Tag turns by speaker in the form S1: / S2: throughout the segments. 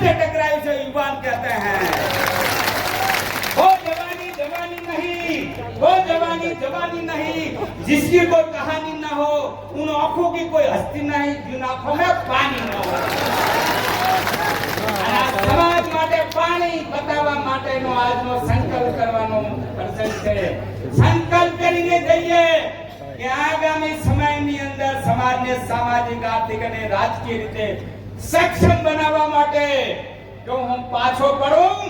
S1: से टकराई से युवान कहते हैं। वो जवानी जवानी नहीं, वो जवानी जवानी नहीं जिसकी कोई कहानी ना हो, उन आंखों की कोई हस्ती नहीं जिन आंखों में पानी न हो। समाज માટે પાણી બતાવવા માટેનો આજનો સંકલ્પ કરવાનો પ્રસંગ છે। સંકલ્પ કરીને જઈએ કે આગામી સમયની અંદર સમાજને સામાજિક આર્થિક અને રાજકીય રીતે સક્ષમ બનાવવા માટે જો હું પાછો પડું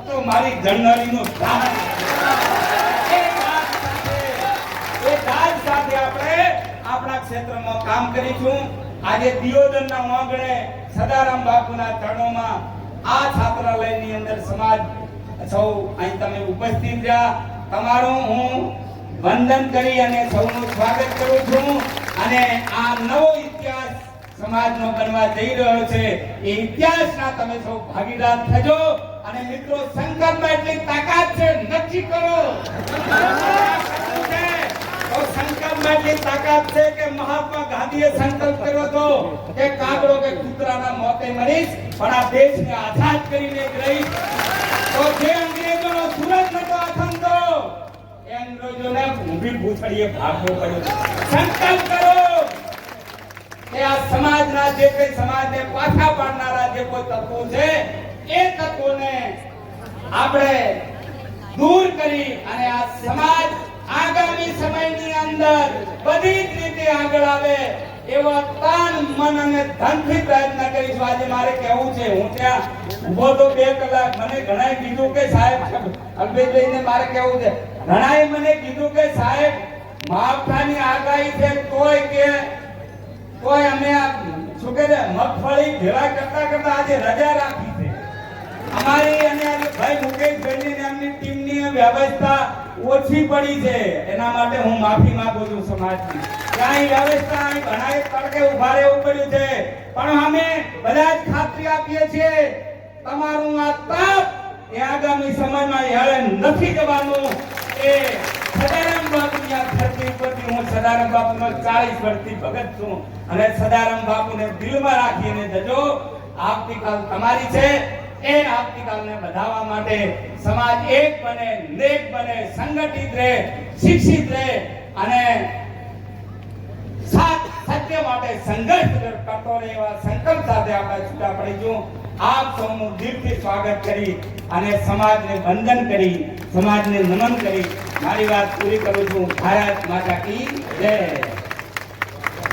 S1: તો મારી ગણનારીનો દાન સાથે આપણે આપણા ક્ષેત્રમાં કામ કરીશું। આજે દિયોદરના આંગણે સદારામ બાપુના ચરણોમાં આ છાત્રાલયની અંદર સમાજ સૌ અહીં તમે ઉપસ્થિત રહ્યા, તમારું હું વંદન કરી અને સૌનું સ્વાગત કરું છું। અને આ નવો ઇતિહાસ સમાજનો બનવા જઈ રહ્યો છે, એ ઇતિહાસના તમે સૌ ભાગીદાર થજો। અને મિત્રો, સંકલ્પમાં એટલી તાકાત છે, નક્કી કરો તો સંકલ્પમાં એટલી તાકાત છે કે મહાત્મા ગાંધીએ સંકલ્પ કર્યો હતો કે કાગડો કે કૂતરાના મોતે મરીશ પણ આ દેશને આઝાદ કરીને જ રહીશ। તો જે અંગ્રેજોનો સુરત નતો આથમતો એ અંગ્રેજોને ઊભી ભૂસડીએ ભાગવું પડ્યું। સંકલ્પ કરો કે આ સમાજના જે કોઈ સમાજને પાછા પાડનારા જે કોઈ તત્વો છે એ તત્વોને આપણે દૂર કરી અને આ સમાજ આગામી સમયની અંદર બધી જ રીતે આગળ આવે એવા તન મન અને ધનથી પ્રયત્ન કરીશું। આજે મારે કહેવું છે, હું ત્યાં ઉભો તો 2 કલાક, મને ઘણાએ કીધું કે સાહેબ, અલ્પેશભાઈને મારે કહેવું છે, ઘણાએ મને કીધું કે સાહેબ માવઠાની આગાહી છે તોય અમે શું કહે છે મગફળી ભેળા કરતા કરતા આજે રજા રાખી છે અમારી। અને ભાઈ મુકેશભાઈની અને એમની ટીમની વ્યવસ્થા ઓછી પડી છે, એના માટે હું માફી માંગુ છું સમાજની। ક્યાંય વ્યવસ્થા અહીં ઘણાએ તડકે ઉભા રહેવું પડ્યું છે, પણ અમે બધા જ ખાતરી આપીએ છીએ તમારું આ તપ એ આગામી સમયમાં હેળે નથી જવાનું। એ સદારામ બાપુની આ ધરતી પરથી હું સદારામ બાપુનો 40 વર્ષથી ભગત છું અને સદારામ બાપુને દિલમાં રાખીને જજો। આવતીકાલ તમારી છે, એ આવતીકાલને વધારવા માટે સમાજ એક બને, નેક બને, સંગઠિત રહે, શિક્ષિત રહે અને સત્ય માટે સંઘર્ષ કરતો રહે એવા સંકલ્પ સાથે આપણે છૂટા પડીશું। આપ સૌનું દિલથી સ્વાગત કરી અને સમાજને વંદન કરી, સમાજને નમન કરી મારી વાત પૂરી કરું છું। ભારત માતા કી જય।